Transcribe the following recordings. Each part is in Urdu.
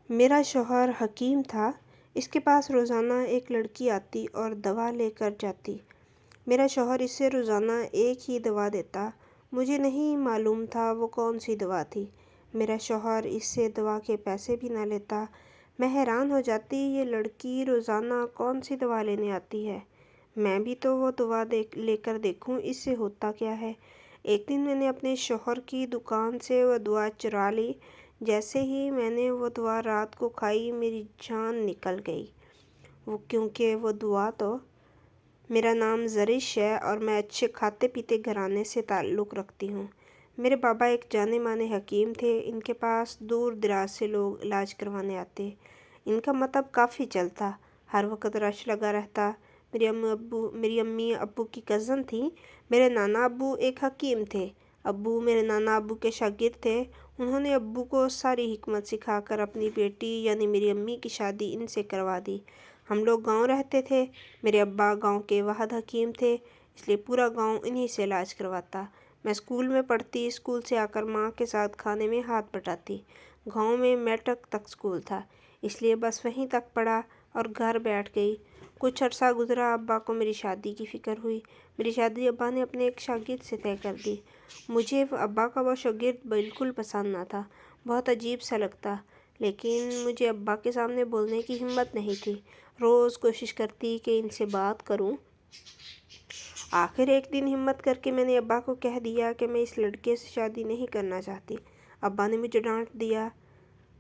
میرا شوہر حکیم تھا۔ اس کے پاس روزانہ ایک لڑکی آتی اور دوا لے کر جاتی۔ میرا شوہر اسے روزانہ ایک ہی دوا دیتا۔ مجھے نہیں معلوم تھا وہ کون سی دوا تھی۔ میرا شوہر اس سے دوا کے پیسے بھی نہ لیتا۔ میں حیران ہو جاتی، یہ لڑکی روزانہ کون سی دوا لینے آتی ہے؟ میں بھی تو وہ دوا لے کر دیکھوں اس سے ہوتا کیا ہے۔ ایک دن میں نے اپنے شوہر کی دکان سے وہ دوا چرا لی۔ جیسے ہی میں نے وہ دوا رات کو کھائی میری جان نکل گئی، کیونکہ وہ دوا تو… میرا نام زرش ہے اور میں اچھے کھاتے پیتے گھرانے سے تعلق رکھتی ہوں۔ میرے بابا ایک جانے مانے حکیم تھے۔ ان کے پاس دور دراز سے لوگ علاج کروانے آتے۔ ان کا مطب کافی چلتا، ہر وقت رش لگا رہتا۔ میری امی ابو کی کزن تھیں۔ میرے نانا ابو ایک حکیم تھے۔ ابو میرے نانا ابو کے شاگرد تھے۔ انہوں نے ابو کو ساری حکمت سکھا کر اپنی بیٹی یعنی میری امی کی شادی ان سے کروا دی۔ ہم لوگ گاؤں رہتے تھے۔ میرے ابا گاؤں کے واحد حکیم تھے، اس لیے پورا گاؤں انہی سے علاج کرواتا۔ میں اسکول میں پڑھتی، اسکول سے آ کر ماں کے ساتھ کھانے میں ہاتھ بٹاتی۔ گاؤں میں میٹرک تک اسکول تھا، اس لیے بس وہیں تک پڑھا اور گھر بیٹھ گئی۔ کچھ عرصہ گزرا، ابا کو میری شادی کی فکر ہوئی۔ میری شادی ابا نے اپنے ایک شاگرد سے طے کر دی۔ مجھے ابا کا وہ شاگرد بالکل پسند نہ تھا، بہت عجیب سا لگتا، لیکن مجھے ابا کے سامنے بولنے کی ہمت نہیں تھی۔ روز کوشش کرتی کہ ان سے بات کروں۔ آخر ایک دن ہمت کر کے میں نے ابا کو کہہ دیا کہ میں اس لڑکے سے شادی نہیں کرنا چاہتی۔ ابا نے مجھے ڈانٹ دیا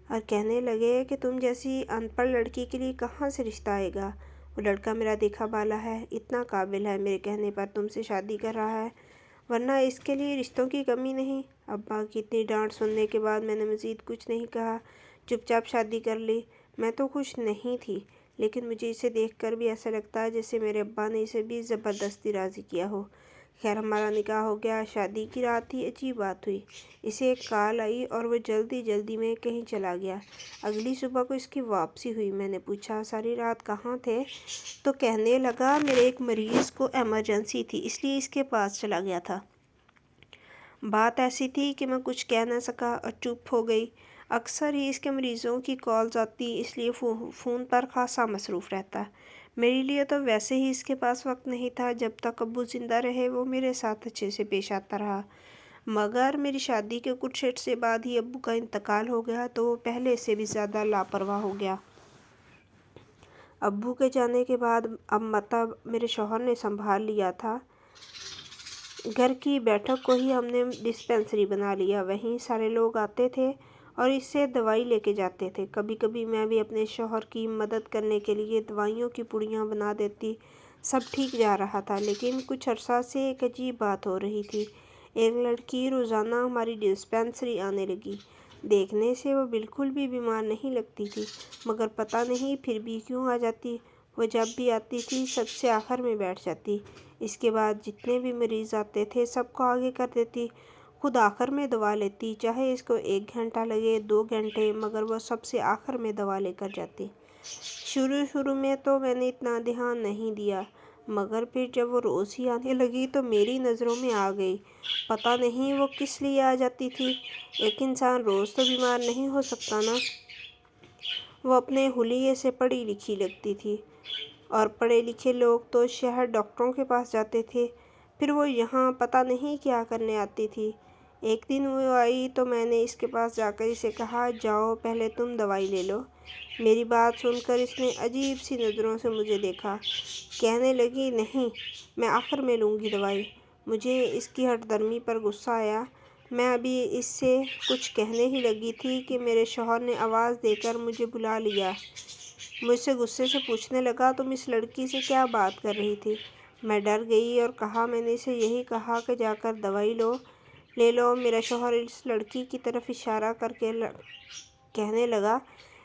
اور کہنے لگے کہ تم جیسی ان پڑھ لڑکی کے لیے کہاں سے رشتہ آئے گا؟ وہ لڑکا میرا دیکھا بالا ہے، اتنا قابل ہے، میرے کہنے پر تم سے شادی کر رہا ہے، ورنہ اس کے لیے رشتوں کی کمی نہیں۔ ابا کی اتنی ڈانٹ سننے کے بعد میں نے مزید کچھ نہیں کہا، چپ چاپ شادی کر لی۔ میں تو خوش نہیں تھی، لیکن مجھے اسے دیکھ کر بھی ایسا لگتا جیسے میرے ابا نے اسے بھی زبردستی راضی کیا ہو۔ خیر ہمارا نکاح ہو گیا۔ شادی کی رات ہی عجیب بات ہوئی، اسے ایک کال آئی اور وہ جلدی میں کہیں چلا گیا۔ اگلی صبح کو اس کی واپسی ہوئی۔ میں نے پوچھا ساری رات کہاں تھے؟ تو کہنے لگا میرے ایک مریض کو ایمرجنسی تھی اس لیے اس کے پاس چلا گیا تھا۔ بات ایسی تھی کہ میں کچھ کہہ نہ سکا اور چپ ہو گئی۔ اکثر ہی اس کے مریضوں کی کالز آتی، اس لیے فون پر خاصا مصروف رہتا۔ میرے لیے تو ویسے ہی اس کے پاس وقت نہیں تھا۔ جب تک ابو زندہ رہے وہ میرے ساتھ اچھے سے پیش آتا رہا، مگر میری شادی کے کچھ عرصے بعد ہی ابو کا انتقال ہو گیا تو وہ پہلے سے بھی زیادہ لاپرواہ ہو گیا۔ ابو کے جانے کے بعد اب مطب میرے شوہر نے سنبھال لیا تھا۔ گھر کی بیٹھک کو ہی ہم نے ڈسپنسری بنا لیا، وہیں سارے لوگ آتے تھے اور اس سے دوائی لے کے جاتے تھے۔ کبھی کبھی میں بھی اپنے شوہر کی مدد کرنے کے لیے دوائیوں کی پڑیاں بنا دیتی۔ سب ٹھیک جا رہا تھا، لیکن کچھ عرصہ سے ایک عجیب بات ہو رہی تھی۔ ایک لڑکی روزانہ ہماری ڈسپنسری آنے لگی۔ دیکھنے سے وہ بالکل بھی بیمار نہیں لگتی تھی، مگر پتہ نہیں پھر بھی کیوں آ جاتی۔ وہ جب بھی آتی تھی سب سے آخر میں بیٹھ جاتی۔ اس کے بعد جتنے بھی مریض آتے تھے سب کو آگے کر دیتی، خود آخر میں دوا لیتی، چاہے اس کو 1 گھنٹہ لگے 2 گھنٹے، مگر وہ سب سے آخر میں دوا لے کر جاتی۔ شروع میں تو میں نے اتنا دھیان نہیں دیا، مگر پھر جب وہ روز ہی آنے لگی تو میری نظروں میں آ گئی۔ پتہ نہیں وہ کس لیے آ جاتی تھی۔ ایک انسان روز تو بیمار نہیں ہو سکتا نا۔ وہ اپنے حلیے سے پڑھی لکھی لگتی تھی، اور پڑھے لکھے لوگ تو شہر ڈاکٹروں کے پاس جاتے تھے، پھر وہ یہاں پتہ نہیں کیا کرنے آتی تھی۔ ایک دن وہ آئی تو میں نے اس کے پاس جا کر اسے کہا جاؤ پہلے تم دوائی لے لو۔ میری بات سن کر اس نے عجیب سی نظروں سے مجھے دیکھا، کہنے لگی نہیں میں آخر میں لوں گی دوائی۔ مجھے اس کی ہٹ درمی پر غصہ آیا۔ میں ابھی اس سے کچھ کہنے ہی لگی تھی کہ میرے شوہر نے آواز دے کر مجھے بلا لیا۔ مجھ سے غصے سے پوچھنے لگا تم اس لڑکی سے کیا بات کر رہی تھی؟ میں ڈر گئی اور کہا میں نے اسے یہی کہا کہ جا کر دوائی لے لو۔ میرا شوہر اس لڑکی کی طرف اشارہ کر کے کہنے لگا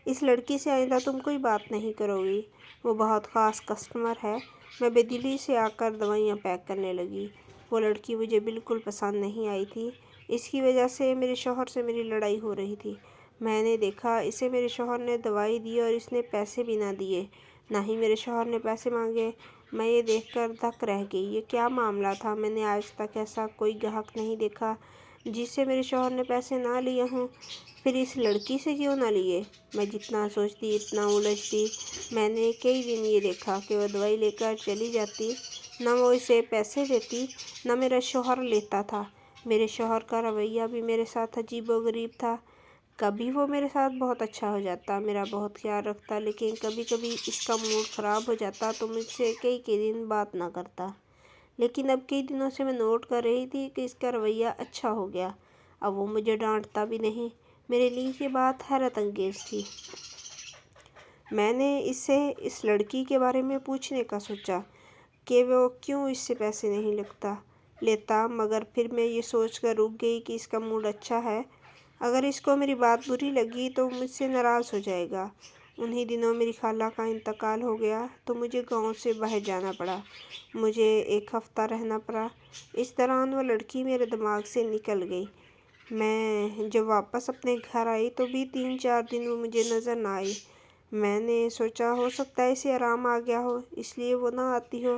اس لڑکی سے آئندہ تم کوئی بات نہیں کرو گی، وہ بہت خاص کسٹمر ہے۔ میں بے دلی سے آ کر دوائیاں پیک کرنے لگی۔ وہ لڑکی مجھے بالکل پسند نہیں آئی تھی، اس کی وجہ سے میرے شوہر سے میری لڑائی ہو رہی تھی۔ میں نے دیکھا اسے میرے شوہر نے دوائی دی اور اس نے پیسے بھی نہ دیے، نہ ہی میرے شوہر نے پیسے مانگے۔ میں یہ دیکھ کر دک رہ گئی، یہ کیا معاملہ تھا؟ میں نے آج تک ایسا کوئی گاہک نہیں دیکھا۔ جس سے میرے شوہر نے پیسے نہ لیے ہوں، پھر اس لڑکی سے کیوں نہ لیے؟ میں جتنا سوچتی اتنا الجھتی۔ میں نے کئی دن یہ دیکھا کہ وہ دوائی لے کر چلی جاتی، نہ وہ اسے پیسے دیتی نہ میرا شوہر لیتا تھا۔ میرے شوہر کا رویہ بھی میرے ساتھ عجیب و غریب تھا۔ کبھی وہ میرے ساتھ بہت اچھا ہو جاتا، میرا بہت خیال رکھتا، لیکن کبھی کبھی اس کا موڈ خراب ہو جاتا تو مجھ سے کئی دن بات نہ کرتا۔ لیکن اب کئی دنوں سے میں نوٹ کر رہی تھی کہ اس کا رویہ اچھا ہو گیا، اب وہ مجھے ڈانٹتا بھی نہیں۔ میرے لیے یہ بات حیرت انگیز تھی۔ میں نے اس سے اس لڑکی کے بارے میں پوچھنے کا سوچا کہ وہ کیوں اس سے پیسے نہیں لیتا، مگر پھر میں یہ سوچ کر رک گئی کہ اس کا موڈ اچھا ہے، اگر اس کو میری بات بری لگی تو مجھ سے ناراض ہو جائے گا۔ انہی دنوں میری خالہ کا انتقال ہو گیا تو مجھے گاؤں سے باہر جانا پڑا، مجھے 1 ہفتہ رہنا پڑا۔ اس دوران وہ لڑکی میرے دماغ سے نکل گئی۔ میں جب واپس اپنے گھر آئی تو بھی 3-4 دن وہ مجھے نظر نہ آئی۔ میں نے سوچا ہو سکتا ہے اسے آرام آ گیا ہو، اس لیے وہ نہ آتی ہو۔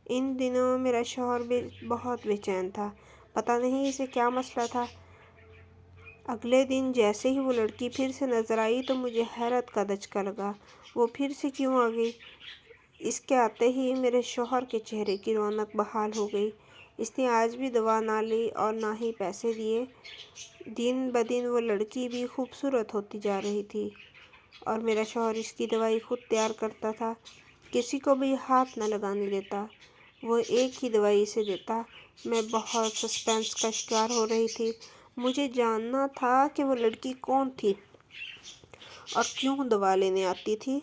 ان دنوں میرا شوہر بھی بہت بے چین تھا، پتہ نہیں اسے کیا مسئلہ تھا۔ اگلے دن جیسے ہی وہ لڑکی پھر سے نظر آئی تو مجھے حیرت کا دھچکا لگا، وہ پھر سے کیوں آ گئی؟ اس کے آتے ہی میرے شوہر کے چہرے کی رونق بحال ہو گئی۔ اس نے آج بھی دوا نہ لی اور نہ ہی پیسے دیے۔ دن بدن وہ لڑکی بھی خوبصورت ہوتی جا رہی تھی اور میرا شوہر اس کی دوائی خود تیار کرتا تھا، کسی کو بھی ہاتھ نہ لگانے دیتا، وہ ایک ہی دوائی اسے دیتا۔ میں بہت سسپینس کا شکار ہو رہی تھی، مجھے جاننا تھا کہ وہ لڑکی کون تھی اور کیوں دوا لینے آتی تھی۔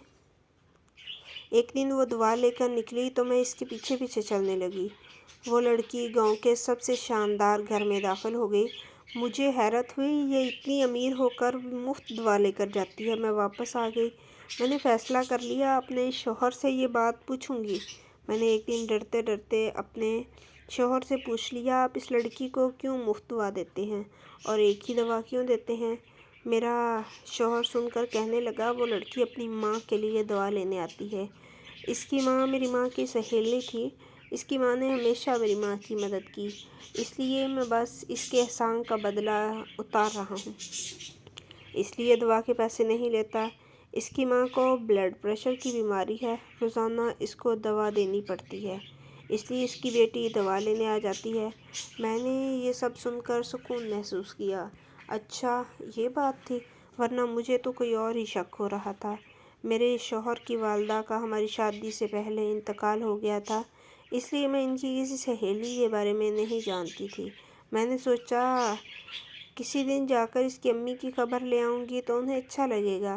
ایک دن وہ دوا لے کر نکلی تو میں اس کے پیچھے پیچھے چلنے لگی۔ وہ لڑکی گاؤں کے سب سے شاندار گھر میں داخل ہو گئی۔ مجھے حیرت ہوئی، یہ اتنی امیر ہو کر مفت دوا لے کر جاتی ہے۔ میں واپس آ گئی، میں نے فیصلہ کر لیا اپنے شوہر سے یہ بات پوچھوں گی۔ میں نے ایک دن ڈرتے ڈرتے اپنے شوہر سے پوچھ لیا، آپ اس لڑکی کو کیوں مفت دوا دیتے ہیں اور ایک ہی دوا کیوں دیتے ہیں؟ میرا شوہر سن کر کہنے لگا، وہ لڑکی اپنی ماں کے لیے دوا لینے آتی ہے، اس کی ماں میری ماں کی سہیلی تھی، اس کی ماں نے ہمیشہ میری ماں کی مدد کی، اس لیے میں بس اس کے احسان کا بدلہ اتار رہا ہوں، اس لیے دوا کے پیسے نہیں لیتا۔ اس کی ماں کو بلڈ پریشر کی بیماری ہے، روزانہ اس کو دوا دینی پڑتی ہے، اس لیے اس کی بیٹی دوا لینے آ جاتی ہے۔ میں نے یہ سب سن کر سکون محسوس کیا۔ اچھا یہ بات تھی، ورنہ مجھے تو کوئی اور ہی شک ہو رہا تھا۔ میرے شوہر کی والدہ کا ہماری شادی سے پہلے انتقال ہو گیا تھا، اس لیے میں ان کی کسی سہیلی کے بارے میں نہیں جانتی تھی۔ میں نے سوچا کسی دن جا کر اس کی امی کی خبر لے آؤں گی تو انہیں اچھا لگے گا۔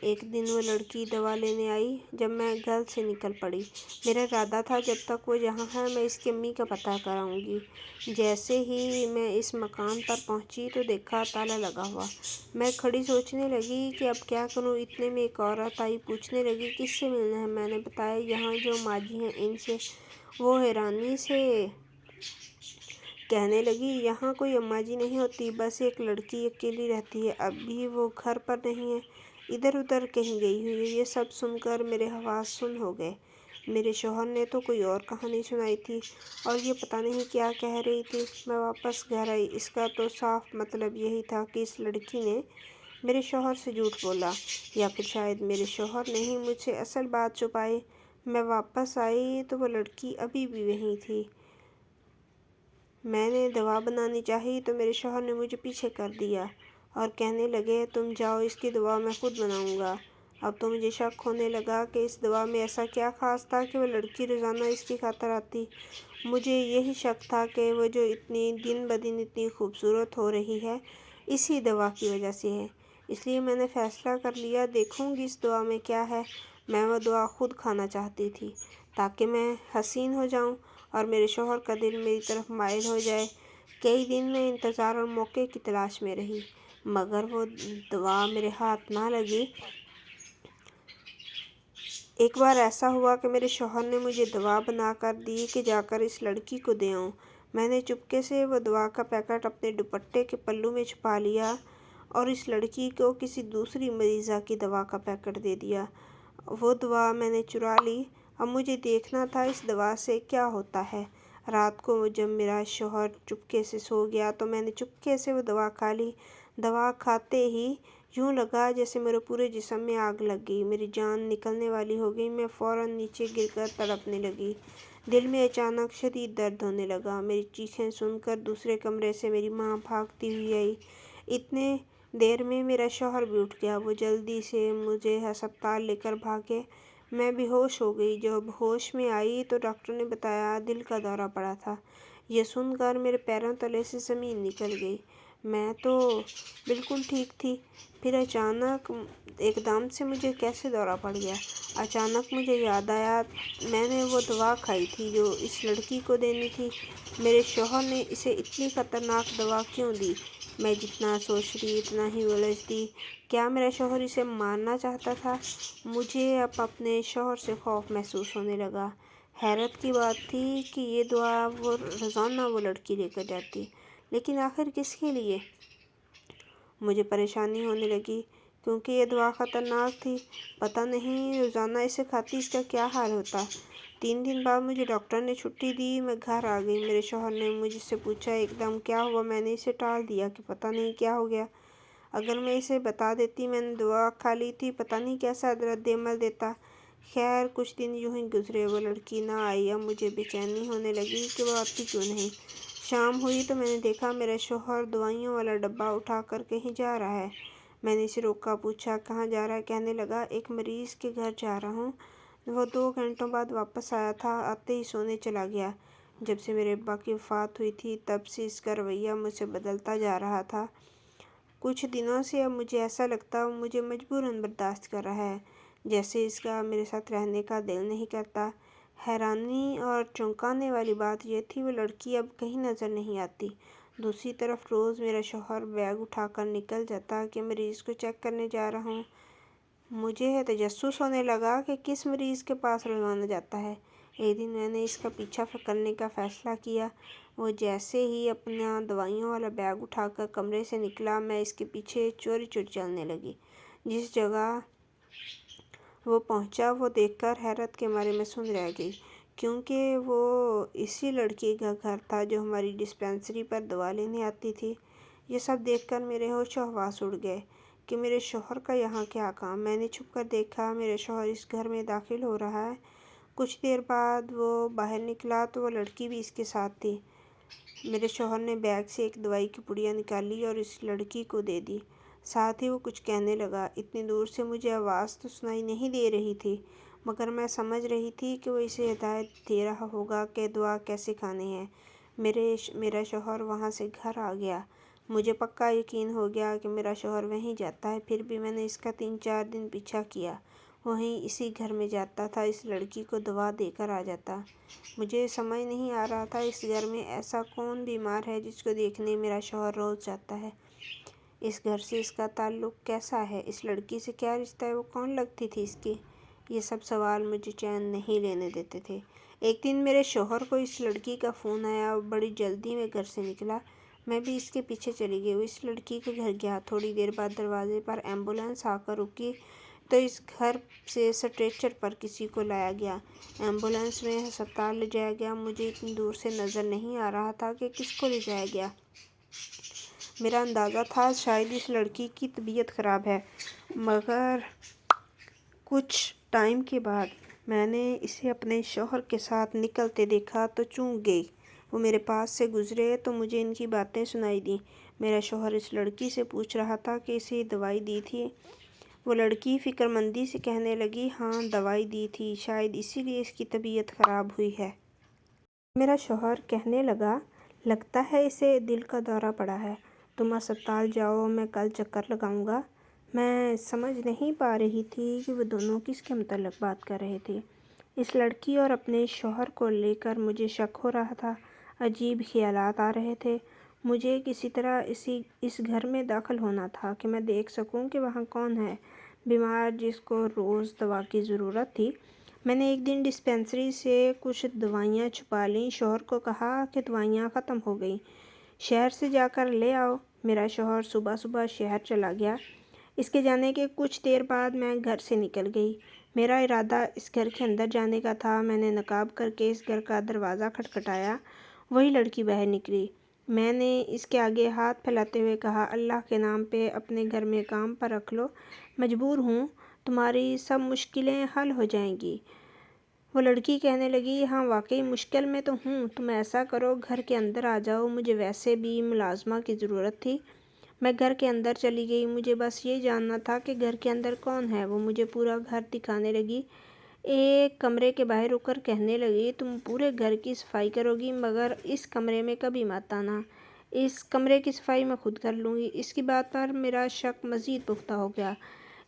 ایک دن وہ لڑکی دوا لینے آئی جب میں گھر سے نکل پڑی۔ میرا ارادہ تھا جب تک وہ یہاں ہے میں اس کی امی کا پتہ کراؤں گی۔ جیسے ہی میں اس مکان پر پہنچی تو دیکھا تالا لگا ہوا۔ میں کھڑی سوچنے لگی کہ اب کیا کروں۔ اتنے میں ایک عورت آئی، پوچھنے لگی کس سے ملنا ہے؟ میں نے بتایا یہاں جو ماجی ہیں ان سے۔ وہ حیرانی سے کہنے لگی، یہاں کوئی اماجی نہیں ہوتی، بس ایک لڑکی اکیلی رہتی ہے، اب بھی وہ گھر پر نہیں ہے، ادھر ادھر کہیں گئی ہوئی ہے۔ یہ سب سن کر میرے حواس سن ہو گئے۔ میرے شوہر نے تو کوئی اور کہانی سنائی تھی اور یہ پتہ نہیں کیا کہہ رہی تھی۔ میں واپس گھر آئی، اس کا تو صاف مطلب یہی تھا کہ اس لڑکی نے میرے شوہر سے جھوٹ بولا، یا پھر شاید میرے شوہر نے ہی مجھ سے اصل بات چھپائی۔ میں واپس آئی تو وہ لڑکی ابھی بھی وہیں تھی۔ میں نے دوا بنانی چاہی تو میرے شوہر نے مجھے پیچھے کر دیا اور کہنے لگے، تم جاؤ، اس کی دوا میں خود بناؤں گا۔ اب تو مجھے شک ہونے لگا کہ اس دوا میں ایسا کیا خاص تھا کہ وہ لڑکی روزانہ اس کی خاطر آتی۔ مجھے یہی شک تھا کہ وہ جو دن بدن اتنی خوبصورت ہو رہی ہے اسی دوا کی وجہ سے ہے۔ اس لیے میں نے فیصلہ کر لیا، دیکھوں گی اس دوا میں کیا ہے۔ میں وہ دوا خود کھانا چاہتی تھی تاکہ میں حسین ہو جاؤں اور میرے شوہر کا دل میری طرف مائل ہو جائے۔ کئی دن میں انتظار اور موقع کی تلاش میں رہی، مگر وہ دوا میرے ہاتھ نہ لگی۔ ایک بار ایسا ہوا کہ میرے شوہر نے مجھے دوا بنا کر دی کہ جا کر اس لڑکی کو دے آؤں۔ میں نے چپکے سے وہ دوا کا پیکٹ اپنے دوپٹے کے پلو میں چھپا لیا اور اس لڑکی کو کسی دوسری مریضہ کی دوا کا پیکٹ دے دیا۔ وہ دوا میں نے چرا لی۔ اب مجھے دیکھنا تھا اس دوا سے کیا ہوتا ہے۔ رات کو جب میرا شوہر چپکے سے سو گیا تو میں نے چپکے سے وہ دوا کھا لی۔ دوا کھاتے ہی یوں لگا جیسے میرے پورے جسم میں آگ لگ گئی، میری جان نکلنے والی ہو گئی۔ میں فوراً نیچے گر کر تڑپنے لگی۔ دل میں اچانک شدید درد ہونے لگا۔ میری چیخیں سن کر دوسرے کمرے سے میری ماں بھاگتی ہوئی آئی۔ اتنے دیر میں میرا شوہر بھی اٹھ گیا۔ وہ جلدی سے مجھے ہسپتال لے کر بھاگے۔ میں بے ہوش ہو گئی۔ جب ہوش میں آئی تو ڈاکٹر نے بتایا دل کا دورہ پڑا تھا۔ یہ سن کر میرے پیروں تلے سے زمین نکل گئی۔ میں تو بالکل ٹھیک تھی، پھر اچانک ایک دم سے مجھے کیسے دورہ پڑ گیا؟ اچانک مجھے یاد آیا میں نے وہ دوا کھائی تھی جو اس لڑکی کو دینی تھی۔ میرے شوہر نے اسے اتنی خطرناک دوا کیوں دی؟ میں جتنا سوچ رہی اتنا ہی الجھتی۔ کیا میرا شوہر اسے مارنا چاہتا تھا؟ مجھے اب اپنے شوہر سے خوف محسوس ہونے لگا۔ حیرت کی بات تھی کہ یہ دوا وہ روزانہ وہ لڑکی لے کر جاتی، لیکن آخر کس کے لیے؟ مجھے پریشانی ہونے لگی کیونکہ یہ دوا خطرناک تھی۔ پتہ نہیں روزانہ اسے کھاتی اس کا کیا حال ہوتا۔ 3 دن بعد مجھے ڈاکٹر نے چھٹی دی۔ میں گھر آ گئی۔ میرے شوہر نے مجھ سے پوچھا ایک دم کیا ہوا؟ میں نے اسے ٹال دیا کہ پتہ نہیں کیا ہو گیا۔ اگر میں اسے بتا دیتی میں نے دوا کھا لی تھی، پتہ نہیں کیسا رد عمل دیتا۔ خیر کچھ دن یوں ہی گزرے، وہ لڑکی نہ آئی۔ اب مجھے بے چینی ہونے لگی کہ وہ آتی کیوں نہیں۔ شام ہوئی تو میں نے دیکھا میرا شوہر دوائیوں والا ڈبہ اٹھا کر کہیں جا رہا ہے۔ میں نے اسے روکا، پوچھا کہاں جا رہا ہے؟ کہنے لگا ایک مریض کے گھر جا رہا ہوں۔ وہ 2 گھنٹوں بعد واپس آیا تھا، آتے ہی سونے چلا گیا۔ جب سے میرے ابا کی وفات ہوئی تھی تب سے اس کا رویہ مجھ سے بدلتا جا رہا تھا۔ کچھ دنوں سے اب مجھے ایسا لگتا وہ مجھے مجبوراً برداشت کر رہا ہے، جیسے اس کا میرے ساتھ رہنے کا دل نہیں کرتا۔ حیرانی اور چونکانے والی بات یہ تھی وہ لڑکی اب کہیں نظر نہیں آتی۔ دوسری طرف روز میرا شوہر بیگ اٹھا کر نکل جاتا کہ مریض کو چیک کرنے جا رہا ہوں۔ مجھے تجسس ہونے لگا کہ کس مریض کے پاس روزانہ جاتا ہے۔ ایک دن میں نے اس کا پیچھا کرنے کا فیصلہ کیا۔ وہ جیسے ہی اپنا دوائیوں والا بیگ اٹھا کر کمرے سے نکلا، میں اس کے پیچھے چوری چوری چلنے لگی۔ جس جگہ وہ پہنچا وہ دیکھ کر حیرت کے مارے میں سن رہ گئی، کیونکہ وہ اسی لڑکی کا گھر تھا جو ہماری ڈسپنسری پر دوا لینے آتی تھی۔ یہ سب دیکھ کر میرے ہوش و حواس اڑ گئے کہ میرے شوہر کا یہاں کیا کام۔ میں نے چھپ کر دیکھا میرا شوہر اس گھر میں داخل ہو رہا ہے۔ کچھ دیر بعد وہ باہر نکلا تو وہ لڑکی بھی اس کے ساتھ تھی۔ میرے شوہر نے بیگ سے ایک دوائی کی پڑیا نکالی اور اس لڑکی کو دے دی، ساتھ ہی وہ کچھ کہنے لگا۔ اتنی دور سے مجھے آواز تو سنائی نہیں دے رہی تھی، مگر میں سمجھ رہی تھی کہ وہ اسے ہدایت دے رہا ہوگا کہ دوا کیسے کھانی ہے۔ میرا شوہر وہاں سے گھر آ گیا۔ مجھے پکا یقین ہو گیا کہ میرا شوہر وہیں جاتا ہے، پھر بھی میں نے اس کا 3-4 دن پیچھا کیا۔ وہیں اسی گھر میں جاتا تھا، اس لڑکی کو دوا دے کر آ جاتا۔ مجھے سمجھ نہیں آ رہا تھا اس گھر میں ایسا کون بیمار ہے جس کو دیکھنے میرا شوہر روز جاتا ہے۔ اس گھر سے اس کا تعلق کیسا ہے؟ اس لڑکی سے کیا رشتہ ہے؟ وہ کون لگتی تھی اس کی؟ یہ سب سوال مجھے چین نہیں لینے دیتے تھے۔ ایک دن میرے شوہر کو اس لڑکی کا فون آیا۔ وہ بڑی جلدی میں گھر سے نکلا۔ میں بھی اس کے پیچھے چلی گئی۔ وہ اس لڑکی کے گھر گیا۔ تھوڑی دیر بعد دروازے پر ایمبولینس آ کر رکی تو اس گھر سے اسٹریچر پر کسی کو لایا گیا۔ ایمبولینس میں ہسپتال لے جایا گیا۔ مجھے اتنی دور سے نظر نہیں آ رہا تھا کہ کس کو لے جایا گیا۔ میرا اندازہ تھا شاید اس لڑکی کی طبیعت خراب ہے، مگر کچھ ٹائم کے بعد میں نے اسے اپنے شوہر کے ساتھ نکلتے دیکھا تو چونک گئی۔ وہ میرے پاس سے گزرے تو مجھے ان کی باتیں سنائی دیں۔ میرا شوہر اس لڑکی سے پوچھ رہا تھا کہ اسے دوائی دی تھی۔ وہ لڑکی فکرمندی سے کہنے لگی ہاں دوائی دی تھی، شاید اسی لیے اس کی طبیعت خراب ہوئی ہے۔ میرا شوہر کہنے لگا لگتا ہے اسے دل کا دورہ پڑا ہے، تم ہسپتال جاؤ، میں کل چکر لگاؤں گا۔ میں سمجھ نہیں پا رہی تھی کہ وہ دونوں کس کے متعلق بات کر رہے تھے۔ اس لڑکی اور اپنے شوہر کو لے کر مجھے شک ہو رہا تھا۔ عجیب خیالات آ رہے تھے۔ مجھے کسی طرح اس گھر میں داخل ہونا تھا کہ میں دیکھ سکوں کہ وہاں کون ہے بیمار جس کو روز دوا کی ضرورت تھی۔ میں نے ایک دن ڈسپنسری سے کچھ دوائیاں چھپا لیں۔ شوہر کو کہا کہ دوائیاں ختم ہو گئیں، شہر سے جا کر لے آؤ۔ میرا شوہر صبح صبح شہر چلا گیا۔ اس کے جانے کے کچھ دیر بعد میں گھر سے نکل گئی۔ میرا ارادہ اس گھر کے اندر جانے کا تھا۔ میں نے نقاب کر کے اس گھر کا دروازہ کھٹکھٹایا، وہی لڑکی باہر نکلی۔ میں نے اس کے آگے ہاتھ پھیلاتے ہوئے کہا، اللہ کے نام پہ اپنے گھر میں کام پر رکھ لو، مجبور ہوں، تمہاری سب مشکلیں حل ہو جائیں گی۔ وہ لڑکی کہنے لگی، ہاں واقعی مشکل میں تو ہوں، تم ایسا کرو گھر کے اندر آ جاؤ، مجھے ویسے بھی ملازمہ کی ضرورت تھی۔ میں گھر کے اندر چلی گئی، مجھے بس یہ جاننا تھا کہ گھر کے اندر کون ہے۔ وہ مجھے پورا گھر دکھانے لگی، ایک کمرے کے باہر رک کر کہنے لگی، تم پورے گھر کی صفائی کرو گی مگر اس کمرے میں کبھی مت آنا، اس کمرے کی صفائی میں خود کر لوں گی۔ اس کی بات پر میرا شک مزید پختہ ہو گیا،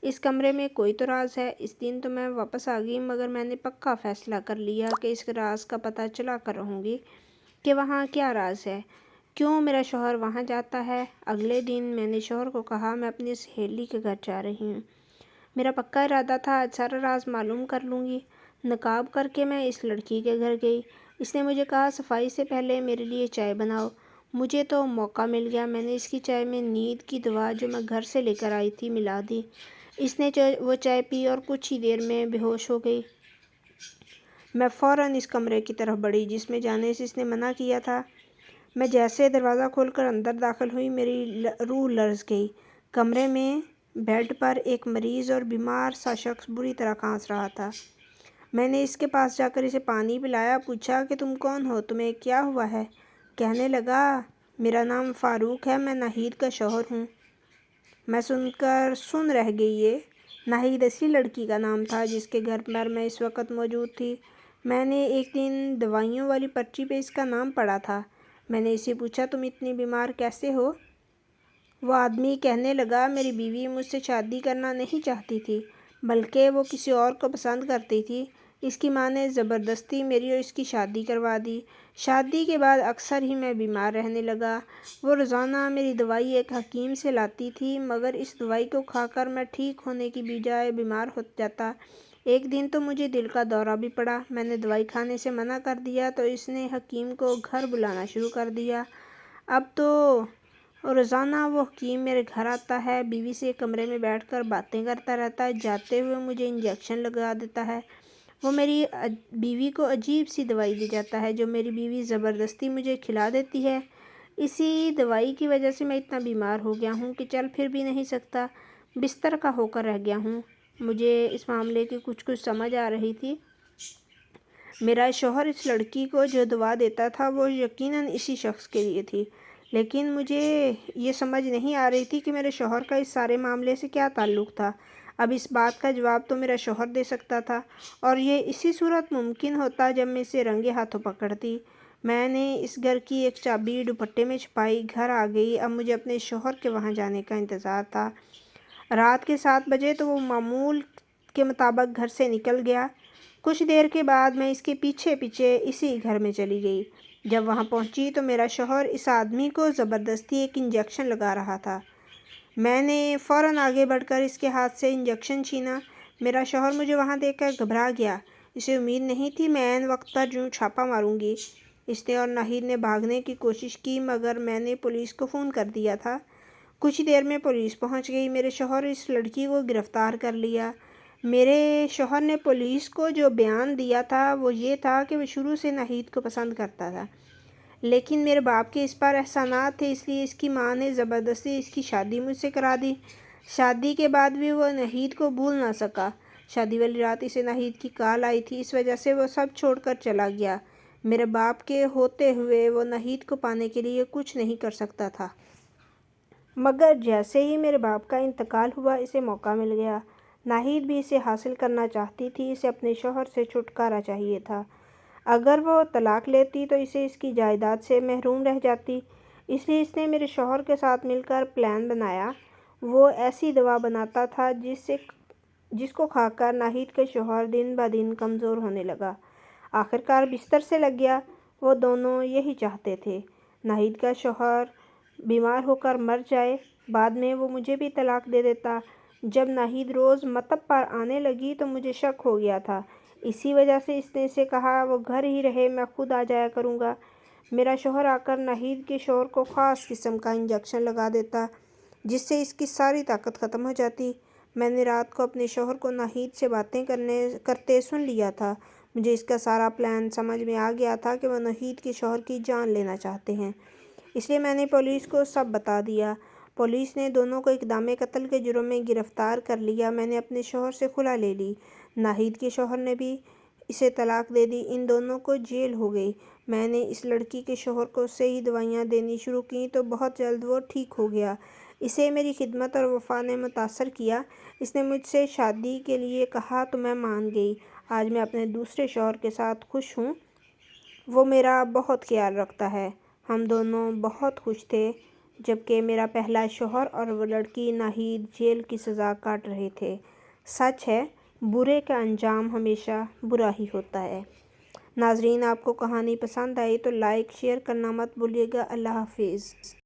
اس کمرے میں کوئی تو راز ہے۔ اس دن تو میں واپس آ گئی مگر میں نے پکا فیصلہ کر لیا کہ اس راز کا پتہ چلا کر رہوں گی کہ وہاں کیا راز ہے، کیوں میرا شوہر وہاں جاتا ہے۔ اگلے دن میں نے شوہر کو کہا، میں اپنی سہیلی کے گھر جا رہی ہوں، میرا پکا ارادہ تھا آج سارا راز معلوم کر لوں گی۔ نقاب کر کے میں اس لڑکی کے گھر گئی، اس نے مجھے کہا، صفائی سے پہلے میرے لیے چائے بناؤ۔ مجھے تو موقع مل گیا، میں نے اس کی چائے میں نیند کی دوا جو میں گھر سے لے کر آئی تھی ملا دی۔ اس نے وہ چائے پی اور کچھ ہی دیر میں بے ہوش ہو گئی۔ میں فوراً اس کمرے کی طرف بڑھی جس میں جانے سے اس نے منع کیا تھا۔ میں جیسے دروازہ کھول کر اندر داخل ہوئی، میری روح لرز گئی۔ کمرے میں بیڈ پر ایک مریض اور بیمار سا شخص بری طرح کھانس رہا تھا۔ میں نے اس کے پاس جا کر اسے پانی پلایا، پوچھا کہ تم کون ہو، تمہیں کیا ہوا ہے؟ کہنے لگا، میرا نام فاروق ہے، میں ناہید کا شوہر ہوں۔ میں سن رہ گئی۔ یہ ناہید اصلی لڑکی کا نام تھا جس کے گھر پر میں اس وقت موجود تھی۔ میں نے ایک دن دوائیوں والی پرچی پہ اس کا نام پڑھا تھا۔ میں نے اسے پوچھا، تم اتنی بیمار کیسے ہو؟ وہ آدمی کہنے لگا، میری بیوی مجھ سے شادی کرنا نہیں چاہتی تھی بلکہ وہ کسی اور کو پسند کرتی تھی۔ اس کی ماں نے زبردستی میری اور اس کی شادی کروا دی۔ شادی کے بعد اکثر ہی میں بیمار رہنے لگا۔ وہ روزانہ میری دوائی ایک حکیم سے لاتی تھی مگر اس دوائی کو کھا کر میں ٹھیک ہونے کی بجائے بیمار ہو جاتا۔ ایک دن تو مجھے دل کا دورہ بھی پڑا، میں نے دوائی کھانے سے منع کر دیا تو اس نے حکیم کو گھر بلانا شروع کر دیا۔ اب تو روزانہ وہ حکیم میرے گھر آتا ہے، بیوی سے کمرے میں بیٹھ کر باتیں کرتا رہتا ہے، جاتے ہوئے مجھے انجیکشن لگا دیتا ہے۔ وہ میری بیوی کو عجیب سی دوائی دے جاتا ہے جو میری بیوی زبردستی مجھے کھلا دیتی ہے۔ اسی دوائی کی وجہ سے میں اتنا بیمار ہو گیا ہوں کہ چل پھر بھی نہیں سکتا، بستر کا ہو کر رہ گیا ہوں۔ مجھے اس معاملے کی کچھ سمجھ آ رہی تھی۔ میرا شوہر اس لڑکی کو جو دوا دیتا تھا وہ یقیناً اسی شخص کے لیے تھی، لیکن مجھے یہ سمجھ نہیں آ رہی تھی کہ میرے شوہر کا اس سارے معاملے سے کیا تعلق تھا۔ اب اس بات کا جواب تو میرا شوہر دے سکتا تھا، اور یہ اسی صورت ممکن ہوتا جب میں اسے رنگے ہاتھوں پکڑتی۔ میں نے اس گھر کی ایک چابی دوپٹے میں چھپائی، گھر آ گئی۔ اب مجھے اپنے شوہر کے وہاں جانے کا انتظار تھا۔ رات کے 7 بجے تو وہ معمول کے مطابق گھر سے نکل گیا۔ کچھ دیر کے بعد میں اس کے پیچھے پیچھے اسی گھر میں چلی گئی۔ جب وہاں پہنچی تو میرا شوہر اس آدمی کو زبردستی ایک انجیکشن لگا رہا تھا۔ میں نے فوراً آگے بڑھ کر اس کے ہاتھ سے انجیکشن چھینا۔ میرا شوہر مجھے وہاں دیکھ کر گھبرا گیا، اسے امید نہیں تھی میں عین وقت پر یوں چھاپا ماروں گی۔ اس نے اور ناہید نے بھاگنے کی کوشش کی مگر میں نے پولیس کو فون کر دیا تھا۔ کچھ دیر میں پولیس پہنچ گئی۔ میرے شوہر اس لڑکی کو گرفتار کر لیا۔ میرے شوہر نے پولیس کو جو بیان دیا تھا وہ یہ تھا کہ وہ شروع سے ناہید کو پسند کرتا تھا، لیکن میرے باپ کے اس پر احسانات تھے، اس لیے اس کی ماں نے زبردستی اس کی شادی مجھ سے کرا دی۔ شادی کے بعد بھی وہ ناہید کو بھول نہ سکا۔ شادی والی رات اسے ناہید کی کال آئی تھی، اس وجہ سے وہ سب چھوڑ کر چلا گیا۔ میرے باپ کے ہوتے ہوئے وہ ناہید کو پانے کے لیے کچھ نہیں کر سکتا تھا، مگر جیسے ہی میرے باپ کا انتقال ہوا اسے موقع مل گیا۔ ناہید بھی اسے حاصل کرنا چاہتی تھی، اسے اپنے شوہر سے چھٹکارا چاہیے تھا۔ اگر وہ طلاق لیتی تو اسے اس کی جائیداد سے محروم رہ جاتی، اس لیے اس نے میرے شوہر کے ساتھ مل کر پلان بنایا۔ وہ ایسی دوا بناتا تھا جس کو کھا کر ناہید کا شوہر دن بہ دن کمزور ہونے لگا، آخرکار بستر سے لگ گیا۔ وہ دونوں یہی چاہتے تھے، ناہید کا شوہر بیمار ہو کر مر جائے، بعد میں وہ مجھے بھی طلاق دے دیتا۔ جب ناہید روز مطب پر آنے لگی تو مجھے شک ہو گیا تھا، اسی وجہ سے اس نے اسے کہا وہ گھر ہی رہے، میں خود آ جایا کروں گا۔ میرا شوہر آ کر ناہید کے شوہر کو خاص قسم کا انجیکشن لگا دیتا جس سے اس کی ساری طاقت ختم ہو جاتی۔ میں نے رات کو اپنے شوہر کو ناہید سے باتیں کرتے سن لیا تھا۔ مجھے اس کا سارا پلان سمجھ میں آ گیا تھا کہ وہ ناہید کے شوہر کی جان لینا چاہتے ہیں، اس لیے میں نے پولیس کو سب بتا دیا۔ پولیس نے دونوں کو اقدام قتل کے جرم میں گرفتار کر لیا۔ میں نے اپنے شوہر سے خلا لے لی، ناہید کے شوہر نے بھی اسے طلاق دے دی۔ ان دونوں کو جیل ہو گئی۔ میں نے اس لڑکی کے شوہر کو صحیح دوائیاں دینی شروع کیں تو بہت جلد وہ ٹھیک ہو گیا۔ اسے میری خدمت اور وفا نے متاثر کیا۔ اس نے مجھ سے شادی کے لیے کہا تو میں مان گئی۔ آج میں اپنے دوسرے شوہر کے ساتھ خوش ہوں۔ وہ میرا بہت خیال رکھتا ہے۔ ہم دونوں بہت خوش تھے جبکہ میرا پہلا شوہر اور وہ لڑکی ناہید جیل کی سزا کاٹ رہے تھے۔ سچ ہے، برے کا انجام ہمیشہ برا ہی ہوتا ہے۔ ناظرین، آپ کو کہانی پسند آئی تو لائک شیئر کرنا مت بھولیے گا۔ اللہ حافظ۔